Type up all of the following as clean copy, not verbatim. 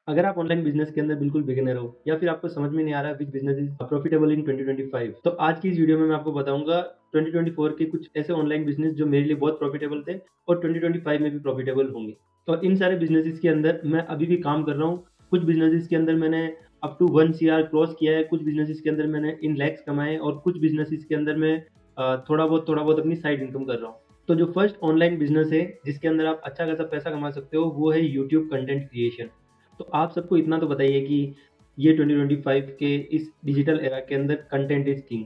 अगर आप online business के अंदर बिल्कुल बिगिनर हो या फिर आपको समझ में नहीं आ रहा व्हिच बिज़नेस इज़ प्रॉफिटेबल इन 2025 तो आज की इस वीडियो में मैं आपको बताऊँगा 2024 के कुछ ऐसे ऑनलाइन बिज़नेस जो मेरे लिए बहुत प्रॉफिटेबल थे और 2025 में भी प्रॉफिटेबल होंगे। और इन सारे बिज़नेसेस के अंदर मैं अभी भी काम कर रहा हूँ। कुछ बिज़नेसेस के अंदर मैंने अप टू 1 सीआर क्रॉस किया है, कुछ बिज़नेसेस के अंदर मैंने इन लैक्स कमाए और कुछ बिज़नेसेस के अंदर मैं थोड़ा बहुत अपनी साइड इनकम कर रहा हूँ। तो जो फर्स्ट ऑनलाइन बिज़नेस है जिसके अंदर आप अच्छा खासा पैसा कमा सकते हो वो है यूट्यूब कंटेंट क्रिएशन। तो आप सबको इतना तो बताइए कि ये 2025 के इस डिजिटल एरा के अंदर कंटेंट इज़ किंग।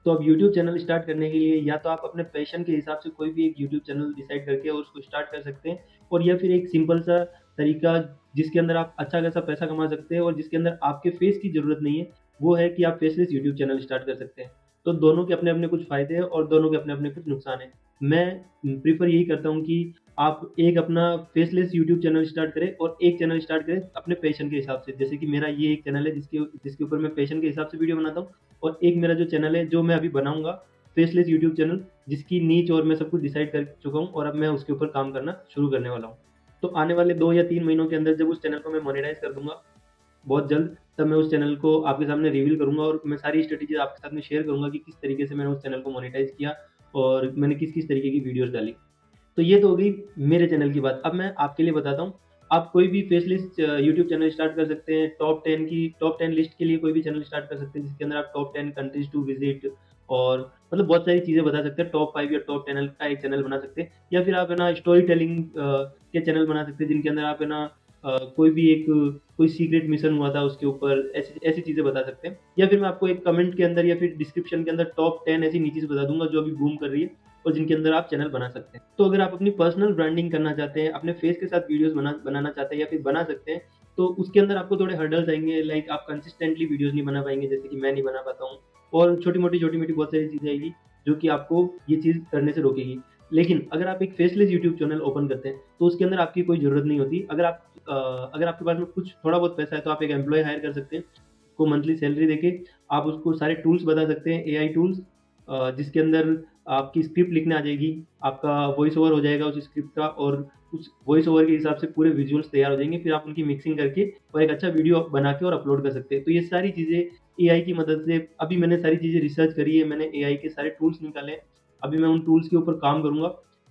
तो अब यूट्यूब चैनल स्टार्ट करने के लिए या तो आप अपने पैशन के हिसाब से कोई भी एक यूट्यूब चैनल डिसाइड करके और उसको स्टार्ट कर सकते हैं और या फिर एक सिंपल सा तरीका जिसके अंदर आप अच्छा खासा पैसा कमा सकते हैं और जिसके अंदर आपके फेस की ज़रूरत नहीं है, वो है कि आप फेसलेस यूट्यूब चैनल स्टार्ट कर सकते हैं। तो दोनों के अपने-अपने कुछ फ़ायदे हैं और दोनों के अपने-अपने कुछ नुकसान हैं। मैं प्रेफ़र यही करता हूँ कि आप एक अपना फेसलेस यूट्यूब चैनल स्टार्ट करें और एक चैनल स्टार्ट करें अपने पैशन के हिसाब से। जैसे कि मेरा ये एक चैनल है जिसके जिसके ऊपर मैं पैशन के हिसाब से वीडियो बनाता हूँ और एक मेरा जो चैनल है जो मैं अभी बनाऊँगा फेसलेस यूट्यूब चैनल जिसकी नीच और मैं सब कुछ डिसाइड कर चुका हूँ और अब मैं उसके ऊपर काम करना शुरू करने वाला हूँ। तो आने वाले 2 या 3 महीनों के अंदर जब उस चैनल को मैं मोनेटाइज़ कर दूँगा बहुत जल्द, तब मैं उस चैनल को आपके सामने रिवील करूँगा और मैं सारी स्ट्रैटेजी आपके साथ में शेयर करूँगा कि किस तरीके से मैंने उस चैनल को मोनेटाइज़ किया और मैंने किस-किस तरीके की वीडियोज़ डाली। तो ये तो हो गई मेरे चैनल की बात। अब मैं आपके लिए बताता हूँ, आप कोई भी फेसलेस यूट्यूब चैनल स्टार्ट कर सकते हैं। टॉप 10 लिस्ट के लिए कोई भी चैनल स्टार्ट कर सकते हैं, जिसके अंदर आप टॉप 10 कंट्रीज़ टू विज़िट और मतलब बहुत सारी चीज़ें बता सकते हैं। टॉप 5 या टॉप 10 का एक चैनल बना सकते हैं या फिर आप है ना स्टोरी टेलिंग के चैनल बना सकते हैं, जिनके अंदर आप है ना कोई भी एक कोई सीक्रेट मिशन हुआ था उसके ऊपर ऐसी ऐसी चीज़ें बता सकते हैं। या फिर मैं आपको एक कमेंट के अंदर या फिर डिस्क्रिप्शन के अंदर टॉप 10 ऐसी नीचीज़ बता दूँगा जो अभी बूम कर रही है और जिनके अंदर आप चैनल बना सकते हैं। तो अगर आप अपनी पर्सनल ब्रांडिंग करना चाहते हैं, अपने फेस के साथ वीडियोज़ बनाना चाहते हैं या फिर बना सकते हैं, तो उसके अंदर आपको थोड़े हर्डल्स आएँगे लाइक आप कंसिस्टेंटली वीडियोज़ नहीं बना पाएँगे जैसे कि मैं नहीं बना पाता हूँ और छोटी-मोटी बहुत सारी चीज़ें आएगी जो कि आपको ये चीज़ करने से रोकेगी। लेकिन अगर आप एक फेसलेस यूट्यूब चैनल ओपन करते हैं, तो उसके अंदर आपकी कोई ज़रूरत नहीं होती। अगर आपके पास में कुछ थोड़ा बहुत पैसा है तो आप एक एम्प्लॉयी हायर कर सकते हैं, को मंथली सैलरी देके आप उसको सारे टूल्स बता सकते हैं, एआई टूल्स जिसके अंदर आपकी स्क्रिप्ट लिखने आ जाएगी, आपका वॉइस ओवर हो जाएगा उस स्क्रिप्ट का और उस वॉइस ओवर के हिसाब से पूरे विजुअल्स तैयार हो जाएँगे, फिर आप उनकी मिक्सिंग करके और एक अच्छा वीडियो बना के और अपलोड कर सकते हैं। तो ये सारी चीज़ें एआई की मदद से अभी मैंने सारी चीज़ें रिसर्च करी है, मैंने एआई के सारे टूल्स निकाले हैं। अभी मैं उन टूल्स के ऊपर काम करूँगा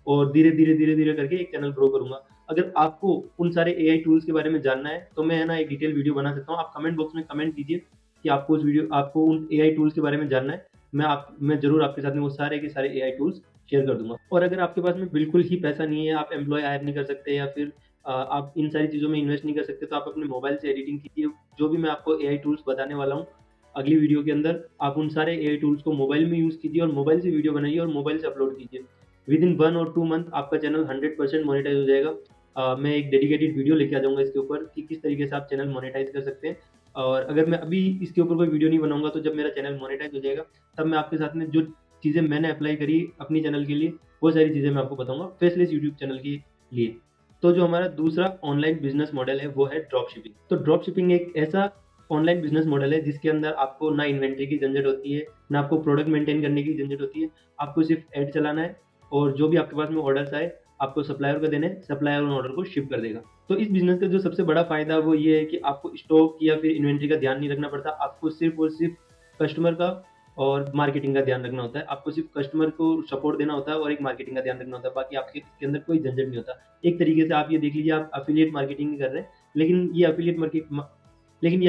और धीरे-धीरे करके एक चैनल ग्रो करूँगा। अगर आपको उन सारे एआई टूल्स के बारे में जानना है, तो मैं है ना एक डिटेल वीडियो बना सकता हूँ। आप कमेंट बॉक्स में कमेंट कीजिए कि आपको उन एआई टूल्स के बारे में जानना है। मैं ज़रूर आपके साथ में वो सारे के सारे एआई टूल्स शेयर कर दूँगा। और अगर आपके पास में बिल्कुल ही पैसा नहीं है, आप एम्प्लॉयी हायर नहीं कर सकते या फिर आप इन सारी चीज़ों में इन्वेस्ट नहीं कर सकते, तो आप अपने मोबाइल से एडिटिंग कीजिए। जो भी मैं आपको एआई टूल्स बताने वाला हूँ, अगली वीडियो के अंदर आप उन सारे एआई टूल्स को मोबाइल में यूज़ कीजिए और मोबाइल से वीडियो बनाइए और मोबाइल से अपलोड कीजिए। विदिन 1 और 2 मंथ आपका चैनल 100% मोनेटाइज़ हो जाएगा। मैं एक डेडिकेटेड वीडियो लेके आ जाऊँगा इसके ऊपर कि किस तरीके से आप चैनल मोनेटाइज़ कर सकते हैं। और अगर मैं अभी इसके ऊपर कोई वीडियो नहीं बनाऊँगा, तो जब मेरा चैनल मोनेटाइज़ हो जाएगा, तब मैं आपके साथ में जो चीज़ें मैंने अप्लाई करी अपनी चैनल के लिए, वो सारी चीज़ें मैं आपको बताऊँगा फेसलेस यूट्यूब चैनल के लिए। तो जो हमारा दूसरा ऑनलाइन बिज़नेस मॉडल है, वो है ड्रॉप शिपिंग। तो ड्रॉप शिपिंग एक ऐसा ऑनलाइन बिज़नेस मॉडल है जिसके अंदर आपको ना इन्वेंटरी की झंझट होती है, ना आपको प्रोडक्ट मेंटेन करने की झंझट होती है। आपको सिर्फ़ ऐड चलाना है और जो भी आपके पास में ऑर्डर्स आए, आपको सप्लायर को देने हैं, सप्लायर उन ऑर्डर को शिप कर देगा। तो इस बिज़नेस का जो सबसे बड़ा फ़ायदा वो ये है कि आपको स्टॉक या फिर इन्वेंटरी का ध्यान नहीं रखना पड़ता। आपको सिर्फ़ और सिर्फ़ कस्टमर का और मार्केटिंग का ध्यान रखना होता है। आपको सिर्फ़ कस्टमर को सपोर्ट देना होता है और एक मार्केटिंग का ध्यान रखना होता है। बाकी आपके इसके अंदर कोई झंझट नहीं होता। एक तरीके से आप ये देख लीजिए आप एफ़िलिएट मार्केटिंग ही कर रहे हैं, लेकिन ये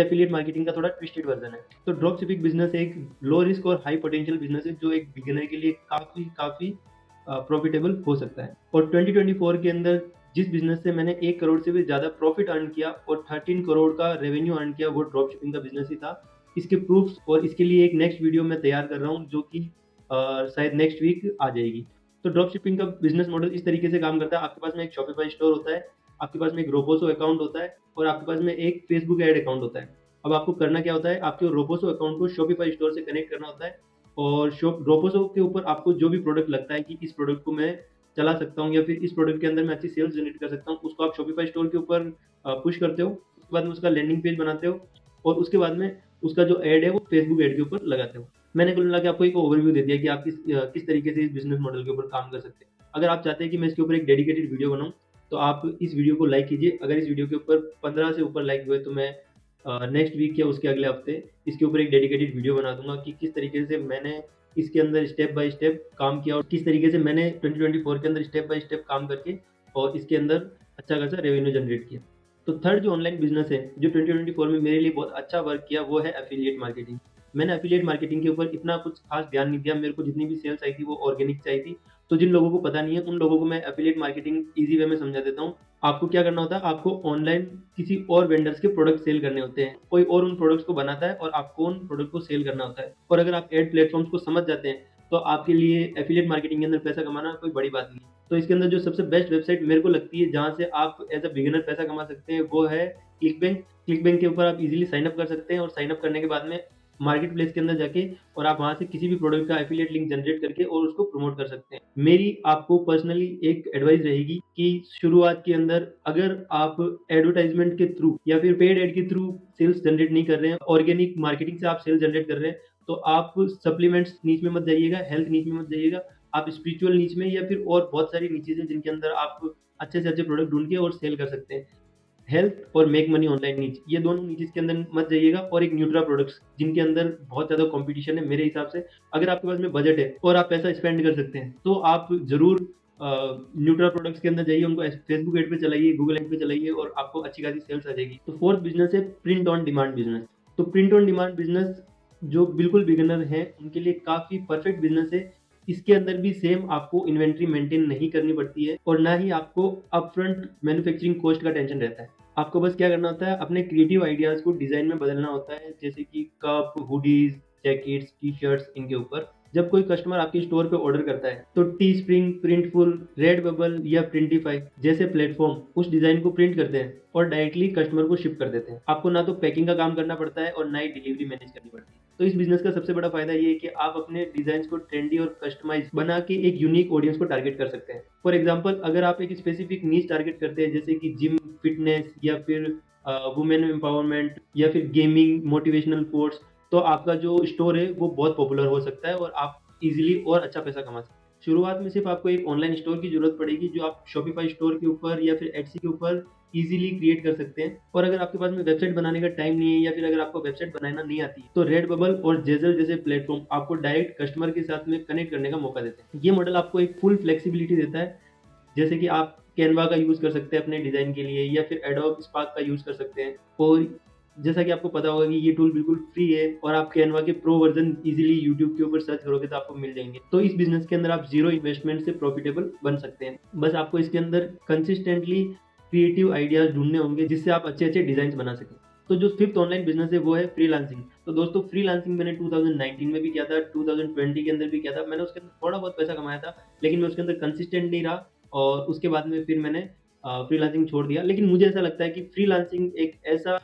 एफ़िलिएट मार्केटिंग का थोड़ा ट्विस्टेड वर्ज़न है। तो ड्रॉप शिपिंग बिज़नेस एक लो रिस्क और हाई पोटेंशियल बिज़नेस है जो एक बिगिनर के लिए काफ़ी प्रॉफ़िटेबल हो सकता है। और 2024 के अंदर जिस बिज़नेस से मैंने 1 करोड़ से भी ज़्यादा प्रॉफ़िट अर्न किया और 13 करोड़ का रेवेन्यू अर्न किया, वो ड्रॉप शिपिंग का बिज़नेस ही था। इसके प्रूफ्स और इसके लिए एक नेक्स्ट वीडियो मैं तैयार कर रहा हूँ जो कि शायद नेक्स्ट वीक आ जाएगी। तो ड्रॉप शिपिंग का बिज़नेस मॉडल इस तरीके से काम करता है, आपके पास में एक शॉपिफ़ाई स्टोर होता है, आपके पास में एक रोपोसो अकाउंट होता है और आपके पास में एक फेसबुक ऐड अकाउंट होता है। अब आपको करना क्या होता है, आपके रोपोसो अकाउंट को शॉपिफ़ाई स्टोर से कनेक्ट करना होता है और शॉप रोपोसो के ऊपर आपको जो भी प्रोडक्ट लगता है कि इस प्रोडक्ट को मैं चला सकता हूँ या फिर इस प्रोडक्ट के अंदर मैं अच्छी सेल्स जनरेट कर सकता हूँ, उसको आप शॉपिफ़ाई स्टोर के ऊपर पुश करते हो। उसके बाद में उसका लैंडिंग पेज बनाते हो और उसके बाद में उसका जो ऐड है वो फेसबुक ऐड के ऊपर लगाते हो। मैंने कुल मिला के आपको एक ओवरव्यू दे दिया कि आप किस तरीके से इस बिज़नेस मॉडल के ऊपर काम कर सकते हैं। अगर आप चाहते हैं कि मैं इसके ऊपर एक डेडिकेटेड वीडियो बनाऊँ, तो आप इस वीडियो को लाइक कीजिए। अगर इस वीडियो के ऊपर 15 से ऊपर लाइक हुए तो मैं नेक्स्ट वीक या उसके अगले हफ्ते इसके ऊपर एक डेडिकेटेड वीडियो बना दूँगा कि किस तरीके से मैंने इसके अंदर स्टेप बाय स्टेप काम किया और किस तरीके से मैंने 2024 के अंदर स्टेप बाय स्टेप काम करके और इसके अंदर अच्छा खासा रेवेन्यू जनरेट किया। तो थर्ड जो ऑनलाइन बिज़नेस है, जो 2024 में मेरे लिए बहुत अच्छा वर्क किया, वो है एफ़िलिएट मार्केटिंग। मैंने एफ़िलिएट मार्केटिंग के ऊपर इतना कुछ ख़ास ध्यान नहीं दिया, मेरे को जितनी भी सेल्स आई थी वो ऑर्गेनिक से आई थी। तो जिन लोगों को पता नहीं है, उन लोगों को मैं एफ़िलिएट मार्केटिंग ईज़ी वे में समझा देता हूँ। आपको क्या करना होता है, आपको ऑनलाइन किसी और वेंडर्स के प्रोडक्ट सेल करने होते हैं। कोई और उन प्रोडक्ट्स को बनाता है और आपको उन प्रोडक्ट को सेल करना होता है। और अगर आप एड प्लेटफ़ॉर्म्स को समझ जाते हैं, तो आपके लिए एफ़िलिएट मार्केटिंग के अंदर पैसा कमाना कोई बड़ी बात नहीं है। तो इसके अंदर जो सबसे बेस्ट वेबसाइट मेरे को लगती है, जहाँ से आप एज़ अ बिगिनर पैसा कमा सकते हैं, वो है क्लिकबैंक। क्लिकबैंक के ऊपर आप ईज़िली साइन अप कर सकते हैं और साइन अप करने के बाद में मार्केट प्लेस के अंदर जाके और आप वहाँ से किसी भी प्रोडक्ट का एफ़िलिएट लिंक जनरेट करके और उसको प्रमोट कर सकते हैं। मेरी आपको पर्सनली एक एडवाइस रहेगी कि शुरुआत के अंदर अगर आप एडवर्टाइज़मेंट के थ्रू या फिर पेड ऐड के थ्रू सेल्स जनरेट नहीं कर रहे हैं, ऑर्गेनिक मार्केटिंग से आप सेल्स जनरेट कर रहे हैं, तो आप सप्लीमेंट्स नीच में मत जाइएगा, हेल्थ नीच में मत जाइएगा। आप स्पिरिचुअल नीच में या फिर और बहुत सारी नीचेज़ हैं जिनके अंदर आप अच्छे से अच्छे प्रोडक्ट ढूँढ के और सेल कर सकते हैं। हेल्थ और मेक मनी ऑनलाइन नीच, ये दोनों नीचेज़ के अंदर मत जाइएगा और एक न्यूट्रा प्रोडक्ट्स जिनके अंदर बहुत ज़्यादा कॉम्पिटिशन है मेरे हिसाब से। अगर आपके पास में बजट है और आप पैसा स्पेंड कर सकते हैं, तो आप ज़रूर न्यूट्रा प्रोडक्ट्स के अंदर जाइए, उनको फेसबुक एड पे चलाइए, गूगल एड पे चलाइए और आपको अच्छी खासी सेल्स आ जाएगी। तो फोर्थ बिज़नेस है प्रिंट ऑन डिमांड बिज़नेस। तो प्रिंट ऑन डिमांड बिज़नेस जो बिल्कुल बिगिनर हैं, उनके लिए काफ़ी परफेक्ट बिज़नेस है। इसके अंदर भी सेम आपको इन्वेंटरी मेंटेन नहीं करनी पड़ती है और ना ही आपको अपफ्रंट मैन्युफैक्चरिंग कॉस्ट का टेंशन रहता है। आपको बस क्या करना होता है, अपने क्रिएटिव आइडियाज़ को डिज़ाइन में बदलना होता है, जैसे कि कप, हुडीज़, जैकेट्स, टी-शर्ट्स इनके ऊपर। जब कोई कस्टमर आपके स्टोर पे ऑर्डर करता है, तो टीस्प्रिंग, प्रिंटफुल, रेडबबल या प्रिंटिफाई जैसे प्लेटफ़ॉर्म उस डिज़ाइन को प्रिंट करते हैं और डायरेक्टली कस्टमर को शिप कर देते हैं। आपको ना तो पैकिंग का काम करना पड़ता है और ना ही डिलीवरी मैनेज करनी पड़ती है। तो इस बिज़नेस का सबसे बड़ा फ़ायदा ये है कि आप अपने डिज़ाइन्स को ट्रेंडी और कस्टमाइज़ बना के एक यूनिक ऑडियंस को टारगेट कर सकते हैं। फॉर एग्ज़ाम्पल, अगर आप एक स्पेसिफिक नीश टारगेट करते हैं, जैसे कि जिम, फिटनेस या फिर वुमेन एम्पावरमेंट या फिर गेमिंग, मोटिवेशनल कोट्स, तो आपका जो स्टोर है वो बहुत पॉपुलर हो सकता है और आप ईज़िली और अच्छा पैसा कमा सकते हैं। शुरुआत में सिर्फ़ आपको एक ऑनलाइन स्टोर की ज़रूरत पड़ेगी, जो आप शॉपिफ़ाई स्टोर के ऊपर या फिर एट्सी के ऊपर ईज़िली क्रिएट कर सकते हैं। और अगर आपके पास में वेबसाइट बनाने का टाइम नहीं है या फिर अगर आपको वेबसाइट बनाना नहीं आती, तो रेडबबल और जेज़ल जैसे प्लेटफ़ॉर्म आपको डायरेक्ट कस्टमर के साथ में कनेक्ट करने का मौका देते हैं। ये मॉडल आपको एक फुल फ्लेक्सिबिलिटी देता है, जैसे कि आप कैनवा का यूज़ कर सकते हैं अपने डिज़ाइन के लिए या फिर एडोब स्पार्क का यूज़ कर सकते हैं। और जैसा कि आपको पता होगा कि ये टूल बिल्कुल फ्री है और आप कैनवा के प्रो वर्ज़न ईज़िली यूट्यूब के ऊपर सर्च करोगे तो आपको मिल जाएँगे। तो इस बिज़नेस के अंदर आप ज़ीरो इन्वेस्टमेंट से प्रॉफिटेबल बन सकते हैं। बस आपको इसके अंदर कंसिस्टेंटली क्रिएटिव आइडियाज़ ढूँढने होंगे, जिससे आप अच्छे-अच्छे डिज़ाइन्स बना सकें। तो जो फिफ्थ ऑनलाइन बिज़नेस है वो है फ्रीलांसिंग। तो दोस्तों, फ्रीलांसिंग मैंने 2019 में भी किया था, 2020 के अंदर भी किया था। मैंने उसके अंदर थोड़ा बहुत पैसा कमाया था, लेकिन मैं उसके अंदर कंसिस्टेंट नहीं रहा और उसके बाद में फिर मैंने फ्रीलांसिंग छोड़ दिया। लेकिन मुझे ऐसा लगता है कि फ्रीलांसिंग एक ऐसा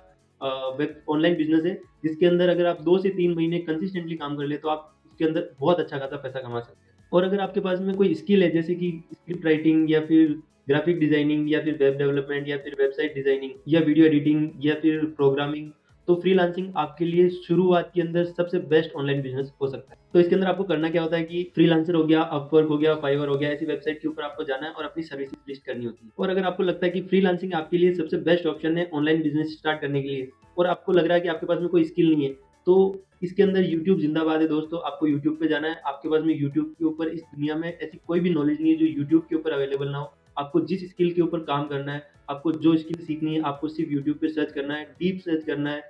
वेब ऑनलाइन बिज़नेस है, जिसके अंदर अगर आप 2 से 3 महीने कंसिस्टेंटली काम कर लें, तो आप उसके अंदर बहुत अच्छा खासा पैसा कमा सकते हैं। और अगर आपके पास में कोई स्किल है, जैसे कि स्क्रिप्ट राइटिंग या फिर ग्राफिक डिज़ाइनिंग या फिर वेब डेवलपमेंट या फिर वेबसाइट डिज़ाइनिंग या वीडियो एडिटिंग या फिर प्रोग्रामिंग, तो फ्रीलांसिंग आपके लिए शुरुआत के अंदर सबसे बेस्ट ऑनलाइन बिज़नेस हो सकता है। तो इसके अंदर आपको करना क्या होता है कि फ्रीलांसर हो गया, अपवर्क हो गया, फाइवर हो गया, ऐसी वेबसाइट के ऊपर आपको जाना है और अपनी सर्विसेज लिस्ट करनी होती है। और अगर आपको लगता है कि फ्रीलांसिंग आपके लिए सबसे बेस्ट ऑप्शन है ऑनलाइन बिज़नेस स्टार्ट करने के लिए और आपको लग रहा है कि आपके पास में कोई स्किल नहीं है, तो इसके अंदर यूट्यूब ज़िंदाबाद है दोस्तों। आपको यूट्यूब पे जाना है, आपके पास में यूट्यूब के ऊपर इस दुनिया में ऐसी कोई भी नॉलेज नहीं है जो यूट्यूब के ऊपर अवेलेबल ना हो। आपको जिस स्किल के ऊपर काम करना है, आपको जो स्किल सीखनी है, आपको सिर्फ़ यूट्यूब पे सर्च करना है, डीप सर्च करना है।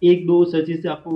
1-2 सर्चेज़ से आपको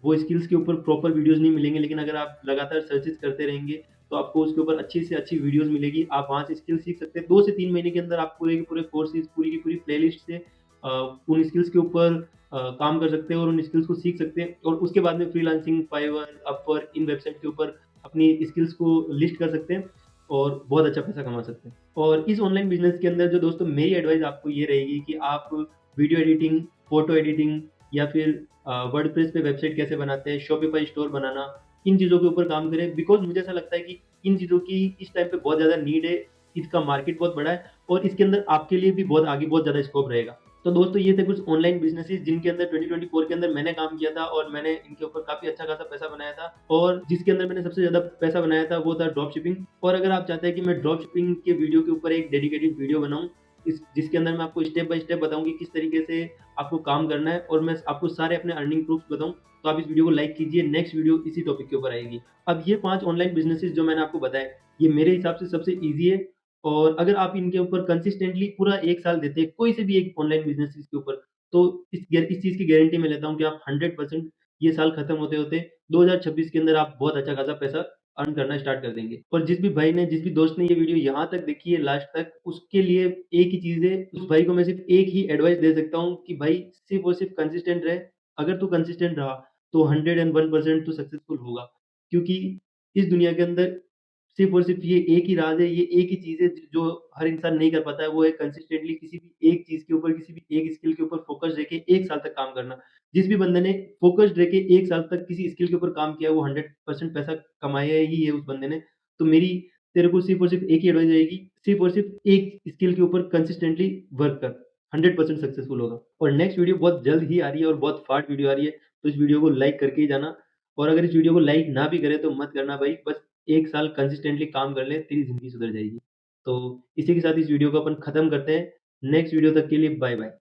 वो स्किल्स के ऊपर प्रॉपर वीडियोज़ नहीं मिलेंगे, लेकिन अगर आप लगातार सर्चेज़ करते रहेंगे, तो आपको उसके ऊपर अच्छी से अच्छी वीडियोज़ मिलेगी। आप वहाँ से स्किल सीख सकते हैं। 2 से 3 महीने के अंदर आप पूरे के पूरे कोर्सेज़, पूरी की पूरी प्लेलिस्ट से उन स्किल्स के ऊपर काम कर सकते हैं और उन स्किल्स को सीख सकते हैं और उसके बाद में फ्रीलांसिंग, फाइवर, अपवर्क इन वेबसाइट के ऊपर अपनी स्किल्स को लिस्ट कर सकते हैं और बहुत अच्छा पैसा कमा सकते हैं। और इस ऑनलाइन बिज़नेस के अंदर जो दोस्तों मेरी एडवाइस आपको ये रहेगी कि आप वीडियो एडिटिंग, फ़ोटो एडिटिंग या फिर वर्डप्रेस पे वेबसाइट कैसे बनाते हैं, शॉपिफ़ाई स्टोर बनाना, इन चीज़ों के ऊपर काम करें। बिकॉज़ मुझे ऐसा लगता है कि इन चीज़ों की इस टाइम पे बहुत ज़्यादा नीड है, इसका मार्केट बहुत बड़ा है और इसके अंदर आपके लिए भी बहुत आगे बहुत ज़्यादा स्कोप रहेगा। तो दोस्तों, ये थे कुछ ऑनलाइन बिज़नेसेज़ जिनके अंदर 2024 के अंदर मैंने काम किया था और मैंने इनके ऊपर काफ़ी अच्छा खासा पैसा बनाया था और जिसके अंदर मैंने सबसे ज़्यादा पैसा बनाया था वो था ड्रॉप शिपिंग। और अगर आप चाहते हैं कि मैं ड्रॉप शिपिंग के वीडियो के ऊपर एक डेडिकेटेड वीडियो बनाऊँ, जिसके अंदर मैं आपको स्टेप बाय स्टेप बताऊँ कि किस तरीके से आपको काम करना है और मैं आपको सारे अपने अर्निंग प्रूफ्स बताऊँ, तो आप इस वीडियो को लाइक कीजिए। नेक्स्ट वीडियो इसी टॉपिक के ऊपर आएगी। अब ये 5 ऑनलाइन बिज़नेसेस जो मैंने आपको बताए, ये मेरे हिसाब से सबसे ईज़ी है और अगर आप इनके ऊपर कंसिस्टेंटली पूरा 1 साल देते हैं, कोई से भी एक ऑनलाइन बिज़नेसेस के ऊपर, तो इस चीज़ की गारंटी मैं लेता हूँ कि आप 100% ये साल खत्म होते-होते 2026 के अंदर आप बहुत अच्छा खासा पैसा अर्न करना स्टार्ट कर देंगे। और जिस भी दोस्त ने ये वीडियो यहाँ तक देखी है लास्ट तक, उसके लिए एक ही चीज़ है, उस भाई को मैं सिर्फ़ एक ही एडवाइस दे सकता हूँ कि भाई सिर्फ़ और सिर्फ़ कंसिस्टेंट रहे। अगर तू कंसिस्टेंट रहा, तो 101% तू सक्सेसफुल होगा। क्योंकि इस दुनिया के अंदर सिर्फ़ और सिर्फ़ ये एक ही राज़ है, ये एक ही चीज़ है जो हर इंसान नहीं कर पाता है, वो है कंसिस्टेंटली किसी भी एक चीज़ के ऊपर, किसी भी एक स्किल के ऊपर फ़ोकस रह के 1 साल तक काम करना। जिस भी बंदे ने फ़ोकस्ड रह के 1 साल तक किसी स्किल के ऊपर काम किया, वो 100% पैसा कमाया ही है उस बंदे ने। तो मेरी तेरे को सिर्फ़ और सिर्फ़ एक ही एडवाइस रहेगी, सिर्फ़ और सिर्फ़ एक स्किल के ऊपर कंसिस्टेंटली वर्क कर, 100% सक्सेसफुल होगा। और नेक्स्ट वीडियो बहुत जल्द ही आ रही है और बहुत फास्ट वीडियो आ रही है, तो इस वीडियो को लाइक करके ही जाना। और अगर इस वीडियो को लाइक ना भी करें तो मत करना भाई, बस 1 साल कंसिस्टेंटली काम कर ले, तेरी ज़िंदगी सुधर जाएगी। तो इसी के साथ इस वीडियो को अपन खत्म करते हैं। नेक्स्ट वीडियो तक के लिए बाय बाय।